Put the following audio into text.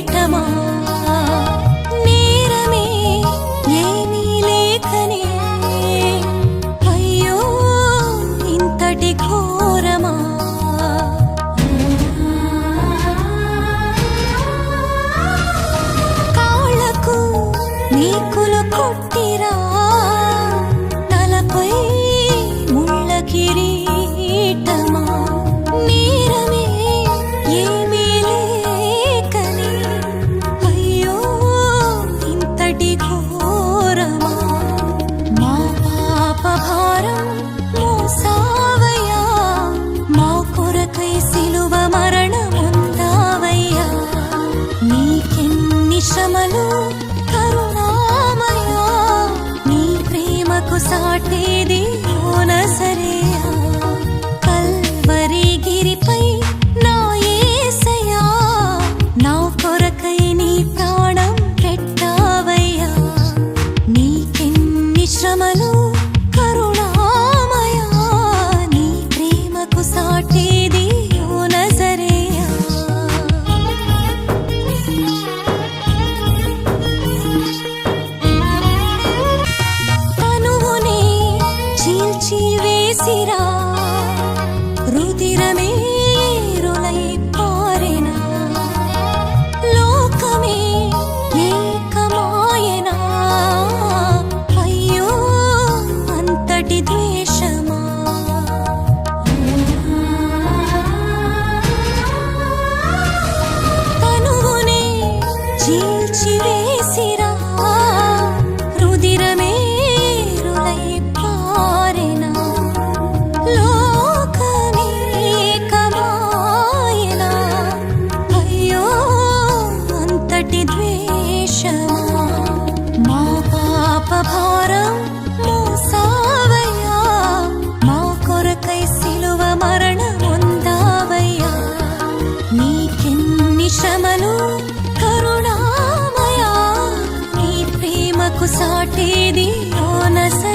కిరీటమా నేరమే ఏమీ లేకనే అయ్యో ఇంతటి ఘోరమా కాళ్ళకు నీకులు కొట్టిరా తలపై ముళ్ళ కిరీటమా నేరమే ఏమీ లేకనే అయ్యో ఇంతటి ఘోరమా మా పాప భారం మోసావయ్యా మా కొరకై సిలువ మరణముందావయ్యా నీకెన్ని శ్రమలు కరుణామయా నీ ప్రేమకు సాటేది ఓ నజరేయా కల్వరి గిరిపై నా యేసయ్యా నా కొరకై నీ ప్రాణం పెట్టావయ్యా నీకెన్ని శ్రమలు కరుణామయా నీ ప్రేమకు సాటేది ఓ నజరేయా తనువునే చీల్చి వేసిరా రుధిరమే ఏరులై పారెనా లోకమే ఏకమాయెనా అయ్యో అంతటి ద్వేషమా తనువునే చీల్చి వేసిరా రుధిరమే ఏరులై పారెనా లోకమే ఏకమాయెనా అయ్యో అంతటి ద్వేషమా మా పాప భారం మోసావయ్యా మా కొరకై సిలువ మరణముందావయ్యా నీకెన్ని శ్రమలు కరుణామయా నీ ప్రేమకు సాటేది ఓ నజరేయా